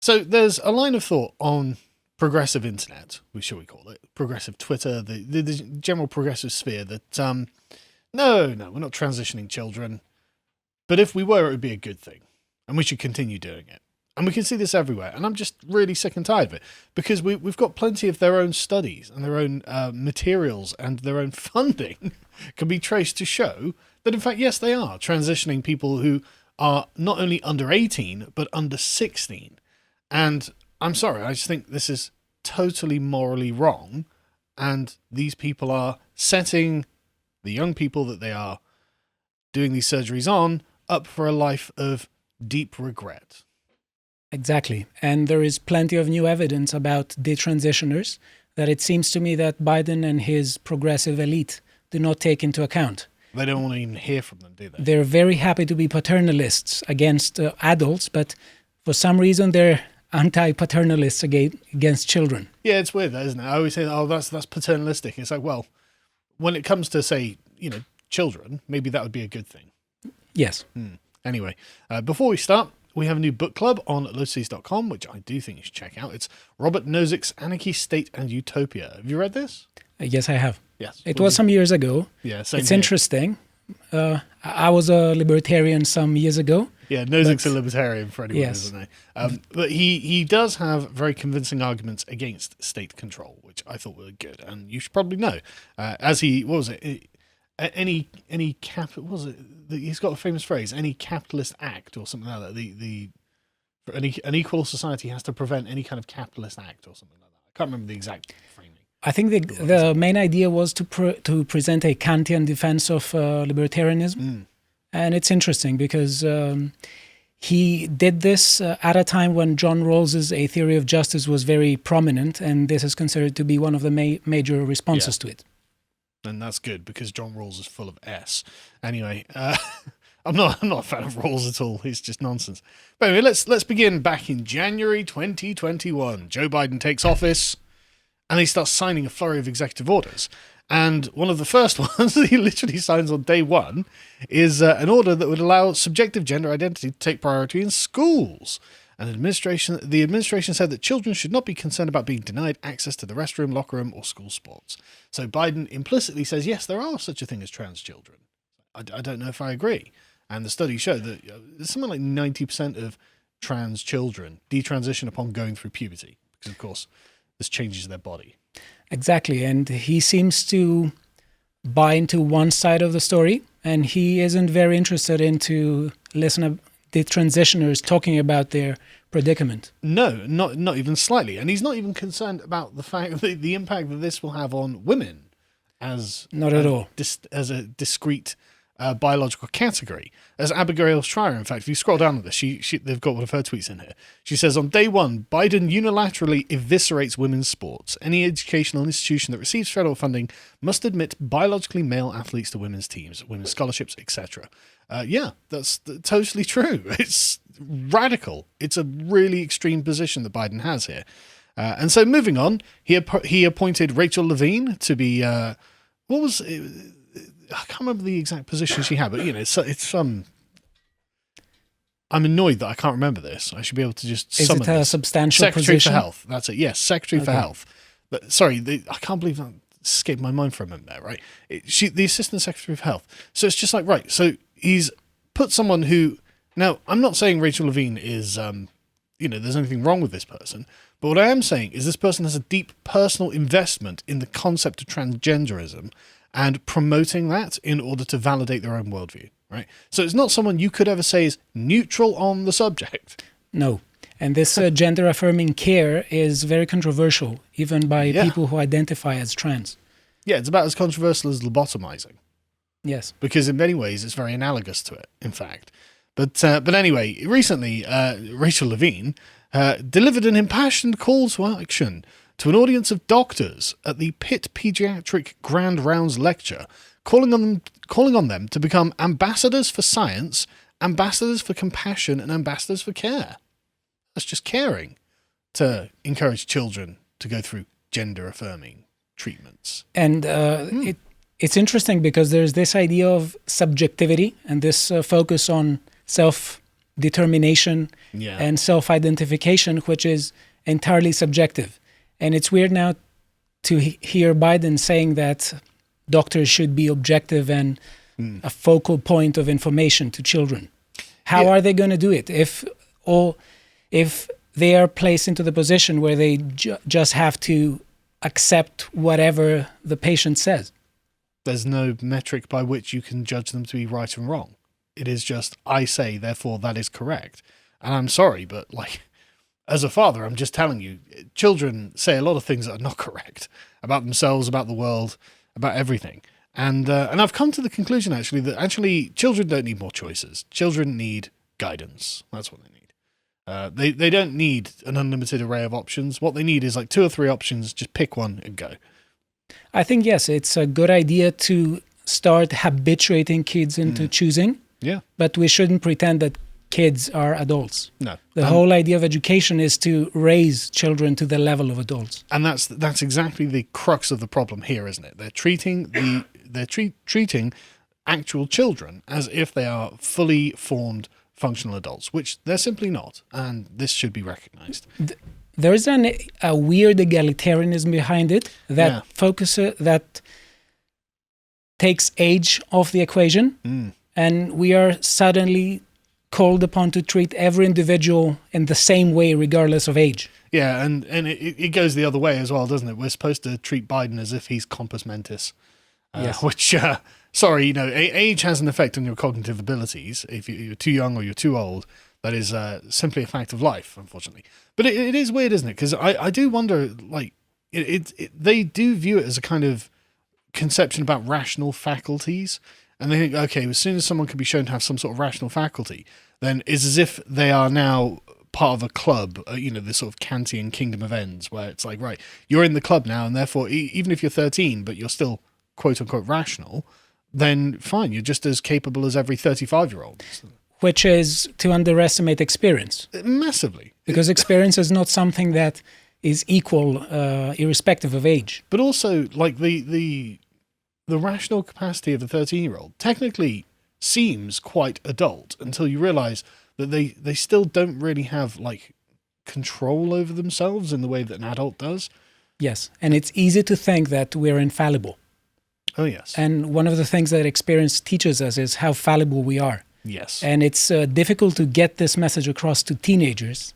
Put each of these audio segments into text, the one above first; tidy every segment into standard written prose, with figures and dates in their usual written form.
So there's a line of thought on progressive internet, shall we call it, progressive Twitter, the general progressive sphere that, no, we're not transitioning children. But if we were, it would be a good thing. And we should continue doing it. And we can see this everywhere. And I'm just really sick and tired of it. Because we've got plenty of their own studies and their own materials and their own funding can be traced to show that, in fact, yes, they are transitioning people who are not only under 18, but under 16. And I'm sorry, I just think this is totally morally wrong. And these people are setting the young people that they are doing these surgeries on up for a life of deep regret. Exactly. And there is plenty of new evidence about detransitioners that it seems to me that Biden and his progressive elite do not take into account. They don't want to even hear from them, do they? They're very happy to be paternalists against adults, but for some reason they're anti-paternalists against children. Yeah, it's weird, isn't it? I always say, oh, that's paternalistic. It's like, well, when it comes to, say, children, maybe that would be a good thing. Yes. Anyway, before we start, we have a new book club on lotus.com, which I do think you should check out. It's Robert Nozick's Anarchy, State and Utopia. Have you read this? Yes, I have. Yes. It was some years ago. Yeah, same It's here. Interesting. I was a libertarian some years ago. Yeah, Nozick's a libertarian for anyone, Yes. isn't he? But he does have very convincing arguments against state control, which I thought were good, and you should probably know. He's got a famous phrase, any capitalist act or something like that. An equal society has to prevent any kind of capitalist act or something like that. I can't remember the exact framing. I think the main idea was to present a Kantian defense of libertarianism. And it's interesting because he did this at a time when John Rawls's A Theory of Justice was very prominent, and this is considered to be one of the major responses to it. And that's good because John Rawls is full of S. Anyway, I'm not a fan of Rawls at all. He's just nonsense. But anyway, let's begin back in January 2021. Joe Biden takes office and he starts signing a flurry of executive orders. And one of the first ones that he literally signs on day one is an order that would allow subjective gender identity to take priority in schools. And the administration said that children should not be concerned about being denied access to the restroom, locker room, or school sports. So Biden implicitly says, yes, there are such a thing as trans children. I don't know if I agree. And the studies show that something like 90% of trans children detransition upon going through puberty, because, of course, this changes their body. Exactly. And he seems to buy into one side of the story, and he isn't very interested into listening to the transitioners talking about their predicament. No, not even slightly. And he's not even concerned about the fact that the impact that this will have on women as not at all as a discrete biological category. As Abigail Shrier, in fact, if you scroll down to this, they've got one of her tweets in here. She says, on day one, Biden unilaterally eviscerates women's sports. Any educational institution that receives federal funding must admit biologically male athletes to women's teams, women's scholarships, etc. Yeah, that's totally true. It's radical. It's a really extreme position that Biden has here. And so moving on, he appointed Rachel Levine to be, I can't remember the exact position she had, but it's some. I'm annoyed that I can't remember this. I should be able to just summon Is it a substantial Secretary position? for Health. That's it. Yes, Secretary for Health. But sorry, I can't believe that escaped my mind for a moment there. Right, the Assistant Secretary for Health. So it's just like right. So he's put someone who. Now I'm not saying Rachel Levine is there's anything wrong with this person, but what I am saying is this person has a deep personal investment in the concept of transgenderism and promoting that in order to validate their own worldview, right? So it's not someone you could ever say is neutral on the subject. No. And this gender-affirming care is very controversial, even by people who identify as trans. Yeah, it's about as controversial as lobotomizing. Yes. Because in many ways it's very analogous to it, in fact. But anyway, recently, Rachel Levine delivered an impassioned call to action to an audience of doctors at the Pitt Pediatric Grand Rounds Lecture, calling on them to become ambassadors for science, ambassadors for compassion, and ambassadors for care. That's just caring to encourage children to go through gender-affirming treatments. And it's interesting because there's this idea of subjectivity and this focus on determination Yeah. and self-identification, which is entirely subjective. And it's weird now to hear Biden saying that doctors should be objective and a focal point of information to children. How are they going to do it if they are placed into the position where they just have to accept whatever the patient says? There's no metric by which you can judge them to be right and wrong. It is just, I say, therefore that is correct. And I'm sorry, but like, as a father, I'm just telling you, children say a lot of things that are not correct about themselves, about the world, about everything. And I've come to the conclusion, actually, that actually children don't need more choices. Children need guidance. That's what they need. They don't need an unlimited array of options. What they need is like 2 or 3 options. Just pick one and go. I think, yes, it's a good idea to start habituating kids into choosing. Yeah. But we shouldn't pretend that kids are adults. No. The whole idea of education is to raise children to the level of adults. And that's exactly the crux of the problem here, isn't it? They're treating actual children as if they are fully formed functional adults, which they're simply not, and this should be recognized. There's a weird egalitarianism behind it that that takes age off the equation, and we are suddenly called upon to treat every individual in the same way, regardless of age. Yeah, and it goes the other way as well, doesn't it? We're supposed to treat Biden as if he's compos mentis, yes. Which, sorry, age has an effect on your cognitive abilities. If you're too young or you're too old, that is simply a fact of life, unfortunately. But it is weird, isn't it? Because I do wonder, like, they do view it as a kind of conception about rational faculties. And they think, okay, as soon as someone can be shown to have some sort of rational faculty, then it's as if they are now part of a club, this sort of Kantian kingdom of ends, where it's like, right, you're in the club now, and therefore, even if you're 13, but you're still quote-unquote rational, then fine, you're just as capable as every 35-year-old. Which is to underestimate experience. Massively. Because experience is not something that is equal, irrespective of age. But also, like, the rational capacity of a 13-year-old technically seems quite adult until you realize that they still don't really have, like, control over themselves in the way that an adult does. Yes, and it's easy to think that we're infallible. Oh, yes. And one of the things that experience teaches us is how fallible we are. Yes. And it's difficult to get this message across to teenagers.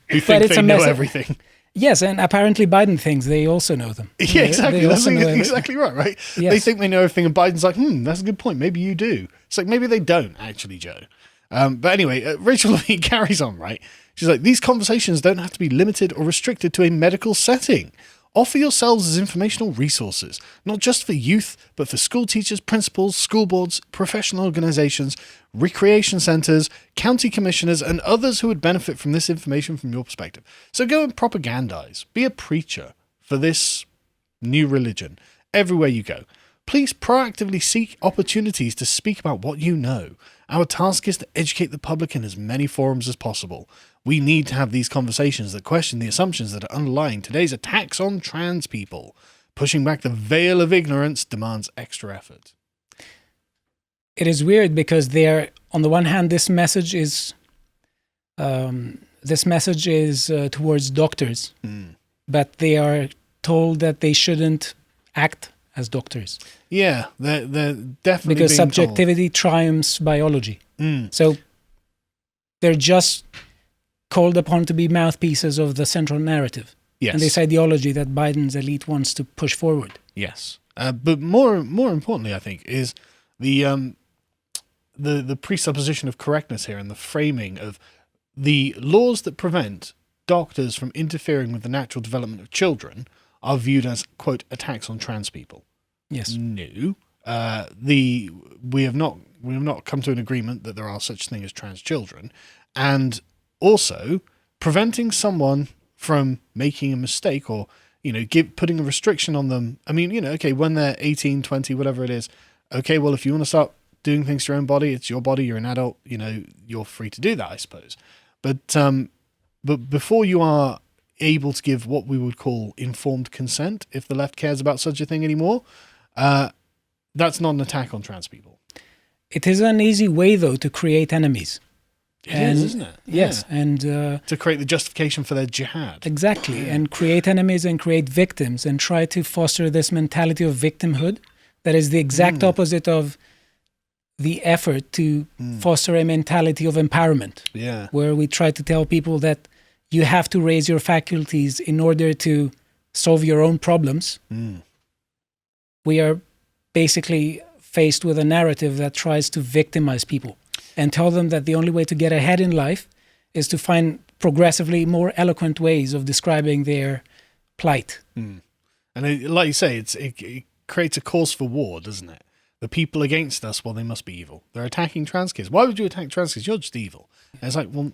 Who think they know everything. Yes, and apparently Biden thinks they also know them. Yeah, exactly. They That's also know exactly right, right? Yes. They think they know everything, and Biden's like, that's a good point. Maybe you do. It's like, maybe they don't, actually, Joe. But anyway, Rachel Levine carries on, right? She's like, these conversations don't have to be limited or restricted to a medical setting. Offer yourselves as informational resources, not just for youth, but for school teachers, principals, school boards, professional organizations, recreation centers, county commissioners, and others who would benefit from this information from your perspective. So go and propagandize. Be a preacher for this new religion everywhere you go. Please proactively seek opportunities to speak about what you know. Our task is to educate the public in as many forums as possible. We need to have these conversations that question the assumptions that are underlying today's attacks on trans people. Pushing back the veil of ignorance demands extra effort. It is weird because on the one hand, this message is towards doctors, but they are told that they shouldn't act as doctors. Yeah, they're definitely because being subjectivity triumphs biology. So they're just called upon to be mouthpieces of the central narrative. Yes. And this ideology that Biden's elite wants to push forward. Yes. But more importantly, I think, is the presupposition of correctness here and the framing of the laws that prevent doctors from interfering with the natural development of children are viewed as, quote, attacks on trans people. Yes. No. We have not come to an agreement that there are such thing as trans children. And also preventing someone from making a mistake or, putting a restriction on them. I mean, okay, when they're 18, 20, whatever it is, okay, well, if you want to start doing things to your own body, it's your body, you're an adult, you're free to do that, I suppose. But before you are able to give what we would call informed consent, if the left cares about such a thing anymore, that's not an attack on trans people. It is an easy way, though, to create enemies. It is, isn't it? Yes, Yeah. and to create the justification for their jihad. exactly, and create enemies and create victims and try to foster this mentality of victimhood that is the exact opposite of the effort to foster a mentality of empowerment. Yeah. Where we try to tell people that you have to raise your faculties in order to solve your own problems. We are basically faced with a narrative that tries to victimize people and tell them that the only way to get ahead in life is to find progressively more eloquent ways of describing their plight. And like you say, it creates a cause for war, doesn't it? The people against us, well, they must be evil. They're attacking trans kids. Why would you attack trans kids? You're just evil. And it's like, well,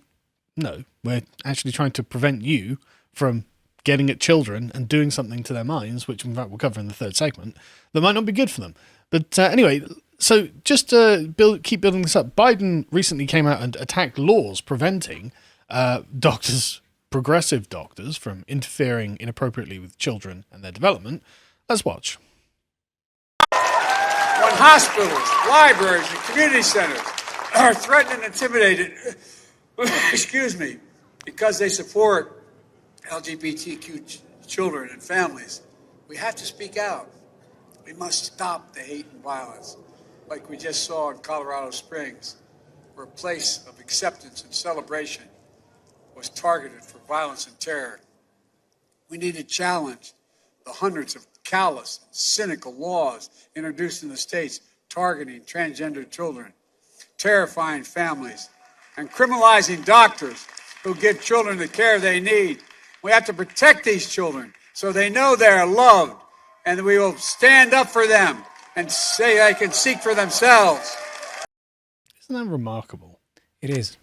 no, we're actually trying to prevent you from getting at children and doing something to their minds, which in fact we'll cover in the third segment, that might not be good for them. But anyway, so just to keep building this up, Biden recently came out and attacked laws preventing progressive doctors from interfering inappropriately with children and their development. Let's watch. When hospitals, libraries, and community centers are threatened and intimidated, excuse me, because they support LGBTQ children and families, we have to speak out. We must stop the hate and violence, like we just saw in Colorado Springs, where a place of acceptance and celebration was targeted for violence and terror. We need to challenge the hundreds of callous and cynical laws introduced in the states targeting transgender children, terrifying families, and criminalizing doctors who give children the care they need. We have to protect these children so they know they're loved, and we will stand up for them and say they can seek for themselves. Isn't that remarkable? It is.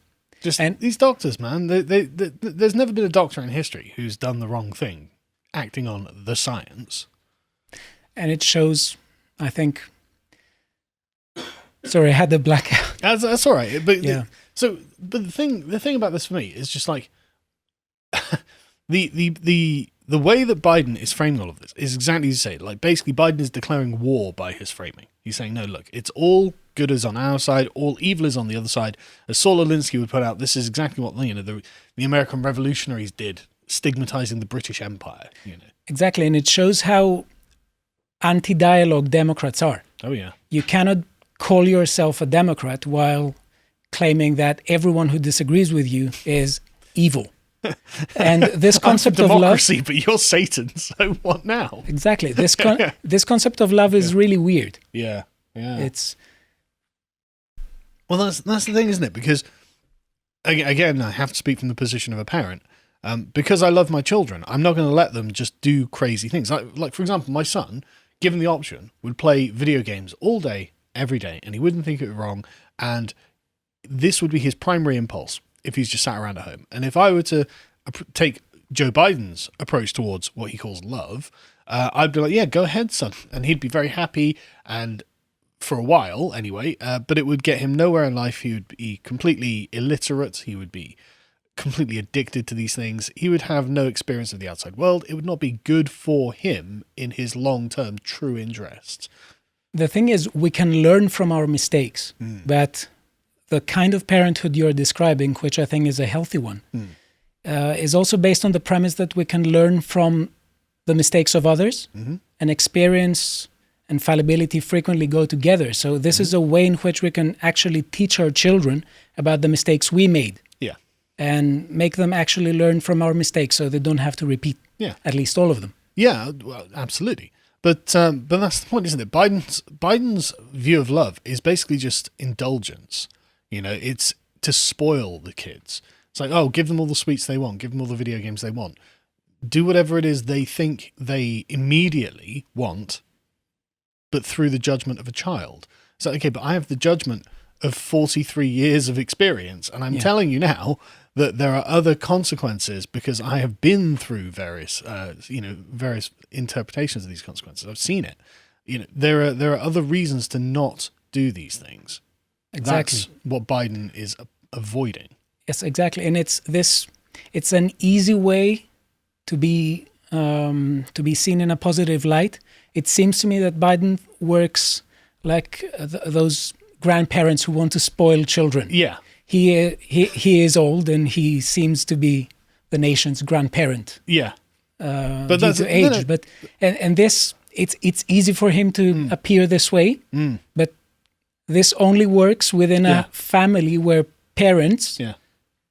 And these doctors, man, there's never been a doctor in history who's done the wrong thing, acting on the science. And it shows, I think... Sorry, I had the blackout. That's all right. But yeah. But the thing about this for me is just like the way that Biden is framing all of this is exactly as you say. Like basically, Biden is declaring war by his framing. He's saying, no, look, it's all good is on our side, all evil is on the other side. As Saul Alinsky would put out, this is exactly what the American revolutionaries did, stigmatizing the British Empire. Exactly, and it shows how anti-dialogue Democrats are. Oh yeah, you cannot call yourself a Democrat while claiming that everyone who disagrees with you is evil. And this concept of democracy, love, but you're Satan, so what now? Exactly. This concept of love is really weird. Yeah. It's that's the thing, isn't it? Because again, I have to speak from the position of a parent. Because I love my children, I'm not going to let them just do crazy things. Like for example, my son, given the option, would play video games all day, every day, and he wouldn't think it was wrong. And this would be his primary impulse if he's just sat around at home. And if I were to take Joe Biden's approach towards what he calls love, I'd be like, yeah, go ahead, son. And he'd be very happy, and for a while anyway, but it would get him nowhere in life. He would be completely illiterate. He would be completely addicted to these things. He would have no experience of the outside world. It would not be good for him in his long-term true interests. The thing is, we can learn from our mistakes, but the kind of parenthood you're describing, which I think is a healthy one, is also based on the premise that we can learn from the mistakes of others, and experience and fallibility frequently go together. So this is a way in which we can actually teach our children about the mistakes we made. Yeah. And make them actually learn from our mistakes so they don't have to repeat at least all of them. Yeah, well, absolutely. But that's the point, isn't it? Biden's view of love is basically just indulgence. It's to spoil the kids. It's like, oh, give them all the sweets they want. Give them all the video games they want. Do whatever it is they think they immediately want, but through the judgment of a child. It's like, okay, but I have the judgment of 43 years of experience, and I'm telling you now that there are other consequences because I have been through various interpretations of these consequences. I've seen it. There are other reasons to not do these things. Exactly. That's what Biden is avoiding. Yes, exactly. And it's an easy way to be seen in a positive light. It seems to me that Biden works like those grandparents who want to spoil children. Yeah. he is old and he seems to be the nation's grandparent. Yeah. But that's to age. No. But and this it's easy for him to appear this way. But this only works within a family where parents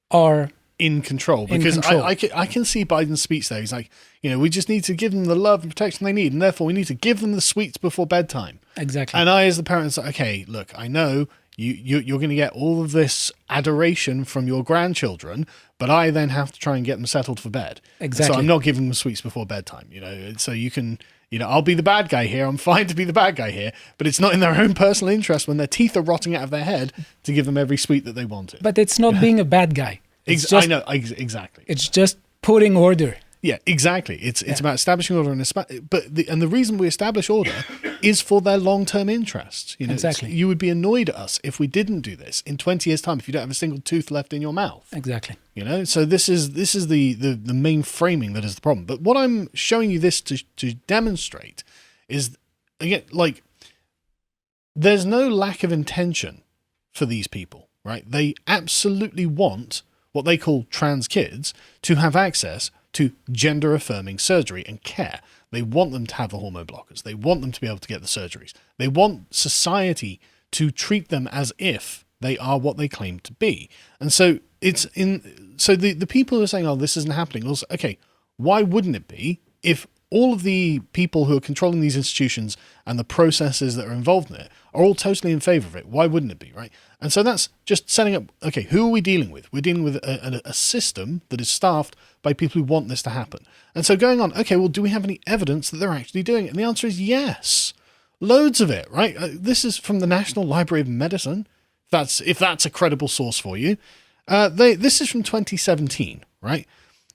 are in control. Because I can see Biden's speech there. He's like, we just need to give them the love and protection they need, and therefore we need to give them the sweets before bedtime. Exactly. And I, as the parent, say, okay, look, I know you're going to get all of this adoration from your grandchildren, but I then have to try and get them settled for bed. Exactly. So I'm not giving them sweets before bedtime. So you can, I'll be the bad guy here. I'm fine to be the bad guy here, but it's not in their own personal interest when their teeth are rotting out of their head to give them every sweet that they wanted. But it's not being a bad guy. I know, exactly. It's just putting order. Yeah, exactly. It's about establishing order, and the reason we establish order is for their long-term interests. Exactly. You would be annoyed at us if we didn't do this in 20 years' time if you don't have a single tooth left in your mouth. Exactly. So this is the main framing that is the problem. But what I'm showing you this to demonstrate is, again, like, there's no lack of intention for these people, right? They absolutely want what they call trans kids to have access to gender-affirming surgery and care. They want them to have the hormone blockers. They want them to be able to get the surgeries. They want society to treat them as if they are what they claim to be. And so the people who are saying, oh, this isn't happening, also, okay, why wouldn't it be if all of the people who are controlling these institutions and the processes that are involved in it are all totally in favor of it? Why wouldn't it be, right? And so that's just setting up, okay, who are we dealing with? We're dealing with a system that is staffed by people who want this to happen. And so going on, okay, well, do we have any evidence that they're actually doing it? And the answer is yes. Loads of it, right? This is from the National Library of Medicine. If that's a credible source for you. This is from 2017, right?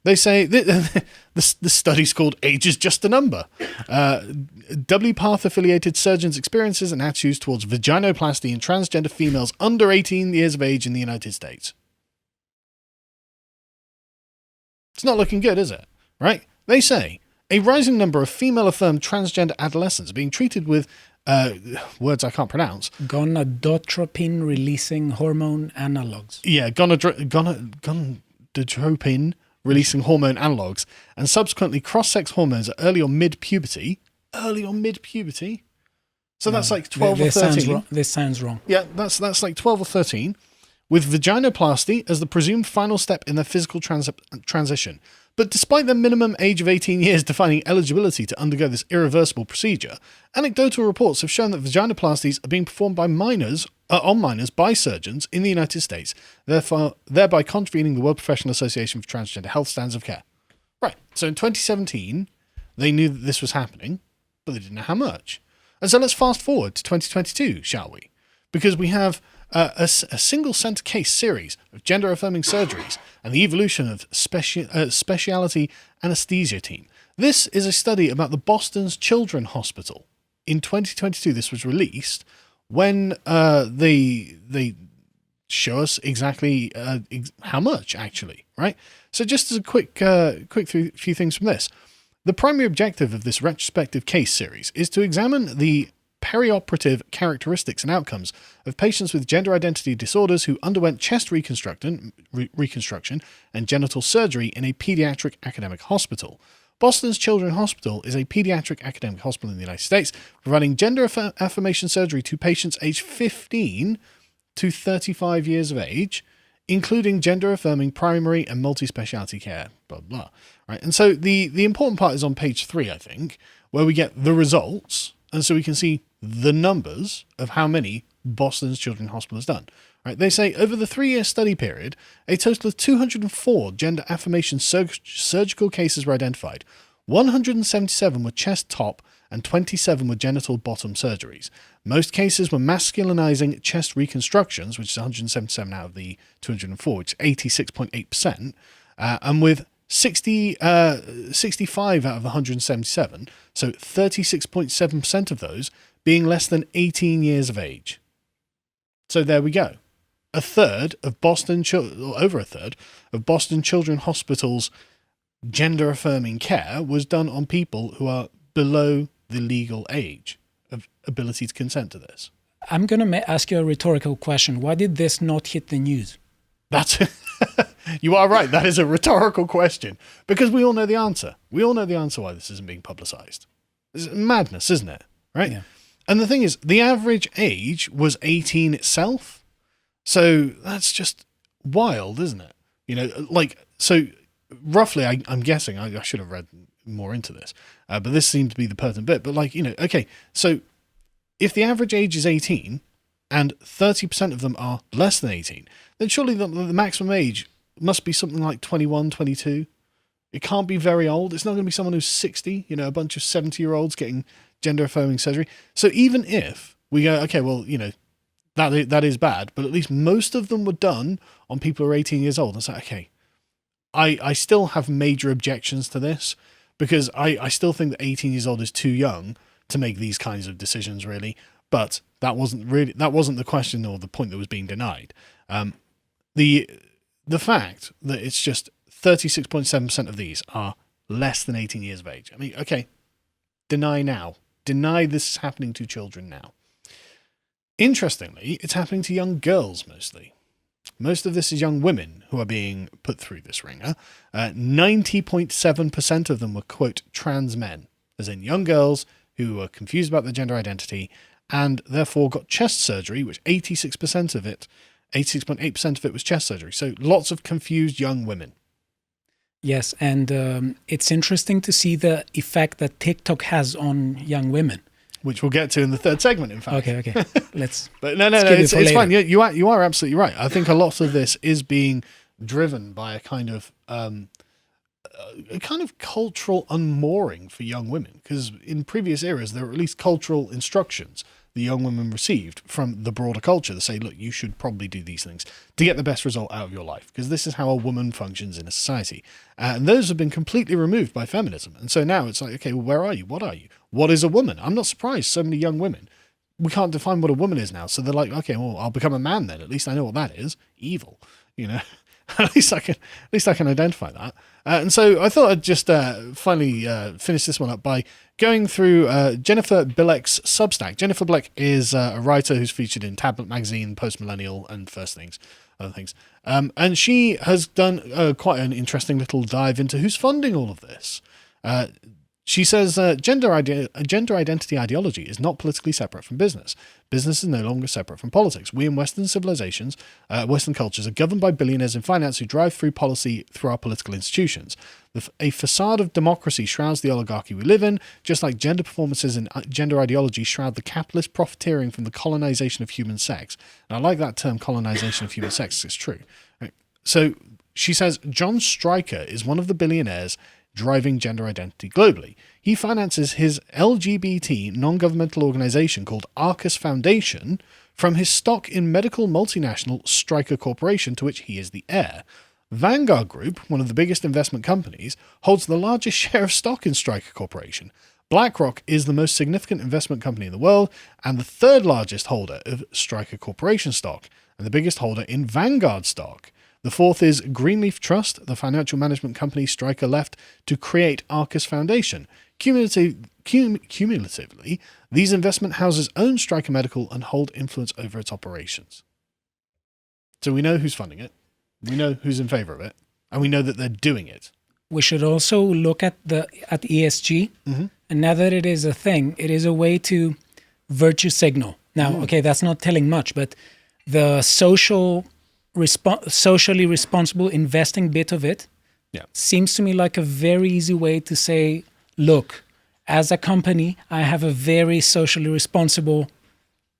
They say the study's called Age is Just a Number. W-Path-affiliated surgeons' experiences and attitudes towards vaginoplasty in transgender females under 18 years of age in the United States. It's not looking good, is it? Right? They say a rising number of female-affirmed transgender adolescents are being treated with words I can't pronounce. Gonadotropin-releasing hormone analogs. Yeah, gonadotropin releasing hormone analogs, and subsequently cross-sex hormones at early or mid-puberty. So that's like 12 or 13. This sounds wrong. Yeah, that's like 12 or 13, with vaginoplasty as the presumed final step in their physical transition. But despite the minimum age of 18 years defining eligibility to undergo this irreversible procedure, anecdotal reports have shown that vaginoplasties are being performed by minors by surgeons in the United States, thereby contravening the World Professional Association for Transgender Health Standards of Care. Right, so in 2017, they knew that this was happening, but they didn't know how much. And so let's fast forward to 2022, shall we? Because we have a single-center case series of gender-affirming surgeries and the evolution of specialty anesthesia team. This is a study about the Boston's Children's Hospital. In 2022, this was released when they show us exactly how much, actually, right? So just as a quick few things from this. The primary objective of this retrospective case series is to examine the perioperative characteristics and outcomes of patients with gender identity disorders who underwent chest reconstruction and genital surgery in a pediatric academic hospital. Boston's Children's Hospital is a pediatric academic hospital in the United States, providing gender affirmation surgery to patients aged 15 to 35 years of age, including gender-affirming primary and multi-speciality care, blah, blah. Right? And so the important part is on page 3, I think, where we get the results, and so we can see the numbers of how many Boston's Children's Hospital has done. Right? They say over the 3-year study period, a total of 204 gender affirmation surgical cases were identified. 177 were chest top and 27 were genital bottom surgeries. Most cases were masculinizing chest reconstructions, which is 177 out of the 204, which is 86.8%, and with 65 out of the 177, so 36.7% of those being less than 18 years of age. So there we go. Over a third of Boston Children's Hospital's gender-affirming care was done on people who are below the legal age of ability to consent to this. I'm going to ask you a rhetorical question. Why did this not hit the news? That's you are right. That is a rhetorical question because we all know the answer. We all know the answer why this isn't being publicized. It's madness, isn't it? Right? Yeah. And the thing is, the average age was 18 itself. So that's just wild, isn't it? You know, like, so roughly, I'm guessing, I should have read more into this, but this seemed to be the pertinent bit. But like, you know, okay, so if the average age is 18 and 30% of them are less than 18, then surely the maximum age must be something like 21, 22. It can't be very old. It's not going to be someone who's 60, you know, a bunch of 70-year-olds getting gender-affirming surgery. So even if we go, okay, well, you know, that is bad, but at least most of them were done on people who are 18 years old. It's like, okay, I still have major objections to this because I still think that 18 years old is too young to make these kinds of decisions, really. But that wasn't the question or the point that was being denied. The fact that it's just 36.7% of these are less than 18 years of age. I mean, okay, deny now. Deny this is happening to children now. Interestingly, it's happening to young girls mostly. Most of this is young women who are being put through this ringer. 90.7% of them were, quote, trans men, as in young girls who were confused about their gender identity and therefore got chest surgery, which 86% of it, 86.8% of it was chest surgery. So lots of confused young women. Yes, and it's interesting to see the effect that TikTok has on young women. Which we'll get to in the third segment, in fact. Okay. Let's. But no, it's fine. You are absolutely right. I think a lot of this is being driven by a kind of cultural unmooring for young women, because in previous eras there were at least cultural instructions the young women received from the broader culture that say, look, you should probably do these things to get the best result out of your life, because this is how a woman functions in a society. And those have been completely removed by feminism. And so now it's like, okay, well, where are you? What are you? What is a woman? I'm not surprised so many young women, we can't define what a woman is now. So they're like, okay, well, I'll become a man then. At least I know what that is. Evil, you know. At least I can identify that. And so I thought I'd just finally finish this one up by going through Jennifer Bilek's Substack. Jennifer Bilek is a writer who's featured in Tablet Magazine, Post Millennial, and other things. And she has done quite an interesting little dive into who's funding all of this. She says gender identity ideology is not politically separate from business. Business is no longer separate from politics. We in Western civilizations, Western cultures, are governed by billionaires in finance who drive through policy through our political institutions. A facade of democracy shrouds the oligarchy we live in, just like gender performances and gender ideology shroud the capitalist profiteering from the colonization of human sex. And I like that term, colonization of human sex. It's true. Right? So she says John Stryker is one of the billionaires driving gender identity globally. He finances his LGBT non-governmental organization called Arcus Foundation from his stock in medical multinational Stryker Corporation, to which he is the heir. Vanguard Group, one of the biggest investment companies, holds the largest share of stock in Stryker Corporation. BlackRock is the most significant investment company in the world and the third largest holder of Stryker Corporation stock and the biggest holder in Vanguard stock. The fourth is Greenleaf Trust, the financial management company Stryker left to create Arcus Foundation. Cumulatively, these investment houses own Stryker Medical and hold influence over its operations. So we know who's funding it, we know who's in favor of it, and we know that they're doing it. We should also look at ESG, and now that it is a thing, it is a way to virtue signal. Now, okay, that's not telling much, but the socially responsible investing bit of it seems to me like a very easy way to say, look, as a company, I have a very socially responsible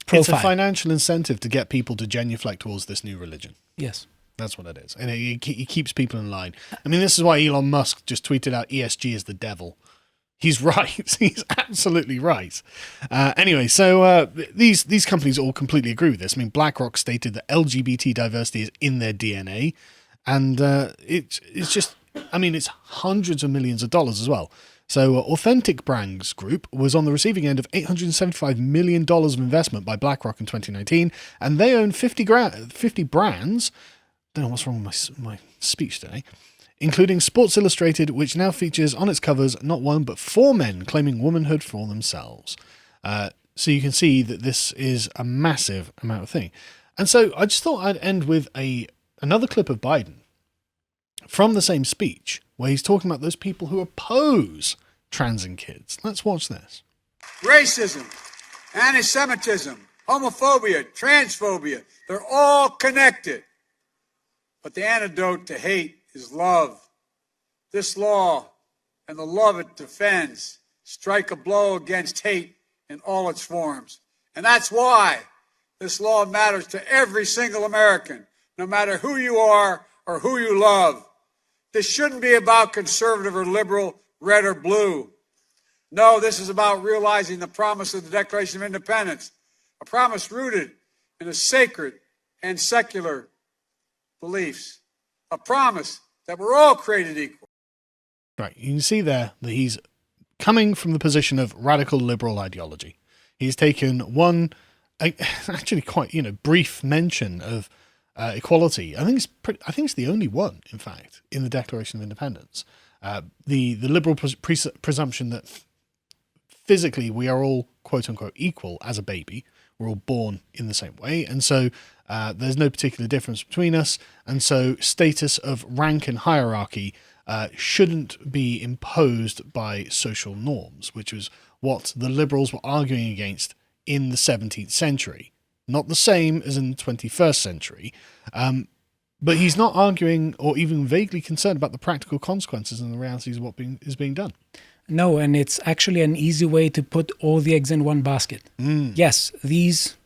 profile. It's a financial incentive to get people to genuflect towards this new religion. Yes. That's what it is. And it keeps people in line. I mean, this is why Elon Musk just tweeted out ESG is the devil. He's right. He's absolutely right. Anyway, so these companies all completely agree with this. I mean, BlackRock stated that LGBT diversity is in their DNA. And it's just, I mean, it's hundreds of millions of dollars as well. So Authentic Brands Group was on the receiving end of $875 million of investment by BlackRock in 2019. And they own 50 brands. Don't know what's wrong with my speech today. Including Sports Illustrated, which now features on its covers not one but four men claiming womanhood for themselves. So you can see that this is a massive amount of thing. And so I just thought I'd end with a another clip of Biden from the same speech where he's talking about those people who oppose transing kids. Let's watch this. Racism, anti-Semitism, homophobia, transphobia, they're all connected. But the antidote to hate is love. This law and the love it defends strike a blow against hate in all its forms. And that's why this law matters to every single American, no matter who you are or who you love. This shouldn't be about conservative or liberal, red or blue. No, this is about realizing the promise of the Declaration of Independence, a promise rooted in a sacred and secular beliefs, a promise that we're all created equal. Right, you can see there that he's coming from the position of radical liberal ideology. He's taken one, actually quite brief mention of equality. I think it's the only one, in fact, in the Declaration of Independence. The liberal presumption that physically we are all quote unquote equal as a baby. We're all born in the same way, and so there's no particular difference between us, and so status of rank and hierarchy shouldn't be imposed by social norms, which was what the liberals were arguing against in the 17th century. Not the same as in the 21st century, but he's not arguing or even vaguely concerned about the practical consequences and the realities of what is being done. No, and it's actually an easy way to put all the eggs in one basket. Yes, these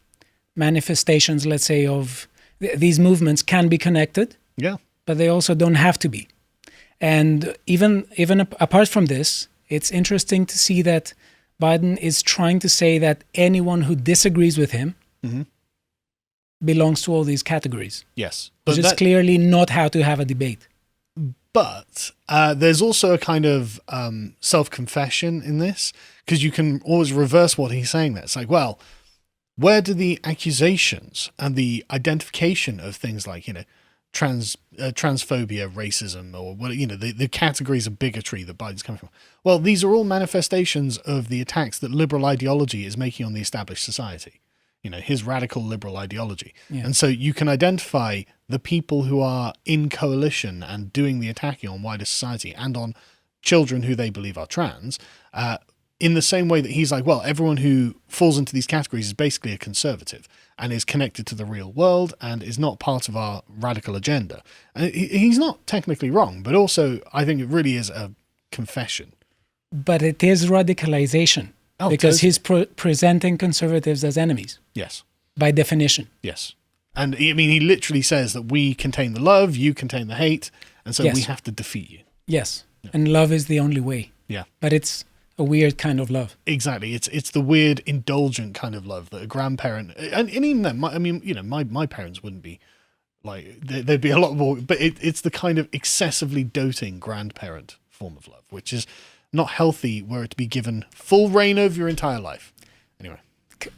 manifestations, let's say, of these movements can be connected, but they also don't have to be. And even apart from this, it's interesting to see that Biden is trying to say that anyone who disagrees with him belongs to all these categories. Yes. Which is clearly not how to have a debate. But there's also a kind of self-confession in this, because you can always reverse what he's saying there. It's like, well, where do the accusations and the identification of things like, transphobia, racism, or the categories of bigotry that Biden's coming from? Well, these are all manifestations of the attacks that liberal ideology is making on the established society. His radical liberal ideology. Yeah. And so you can identify the people who are in coalition and doing the attacking on wider society and on children who they believe are trans, in the same way that he's like, well, everyone who falls into these categories is basically a conservative and is connected to the real world and is not part of our radical agenda. And he's not technically wrong, but also I think it really is a confession. But it is radicalization. Because he's presenting conservatives as enemies. Yes. By definition. Yes. And he literally says that we contain the love, you contain the hate, and so we have to defeat you. Yes. Yeah. And love is the only way. Yeah. But it's a weird kind of love. Exactly. It's the weird, indulgent kind of love that a grandparent, and even then, my parents wouldn't be like, they'd be a lot more, but it's the kind of excessively doting grandparent form of love, which is not healthy were it to be given full reign over your entire life. Anyway.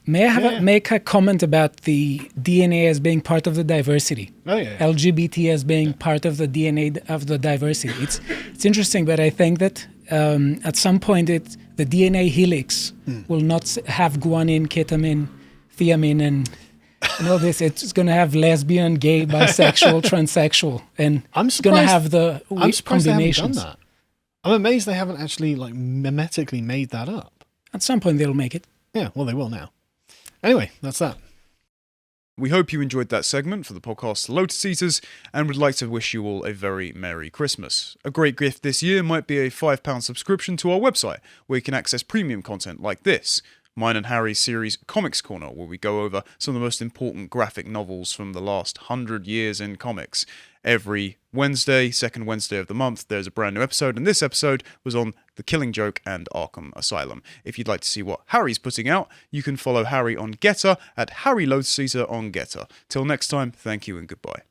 May I make a comment about the DNA as being part of the diversity? Oh, yeah. LGBT as being part of the DNA of the diversity. It's interesting, but I think that at some point the DNA helix will not have guanine, ketamine, thiamine, and all this. It's going to have lesbian, gay, bisexual, transsexual, and it's going to have the combinations. They haven't done that. I'm amazed they haven't actually mimetically made that up. At some point they'll make it. Yeah, well, they will now. Anyway, that's that. We hope you enjoyed that segment for the podcast Lotus Eaters and would like to wish you all a very Merry Christmas. A great gift this year might be a £5 subscription to our website, where you can access premium content like this. Mine and Harry's series Comics Corner, where we go over some of the most important graphic novels from the last 100 years in comics. Every Wednesday, second Wednesday of the month, there's a brand new episode, and this episode was on The Killing Joke and Arkham Asylum. If you'd like to see what Harry's putting out, you can follow Harry on Getter at Harry Lotus Eater on Getter. Till next time, thank you and goodbye.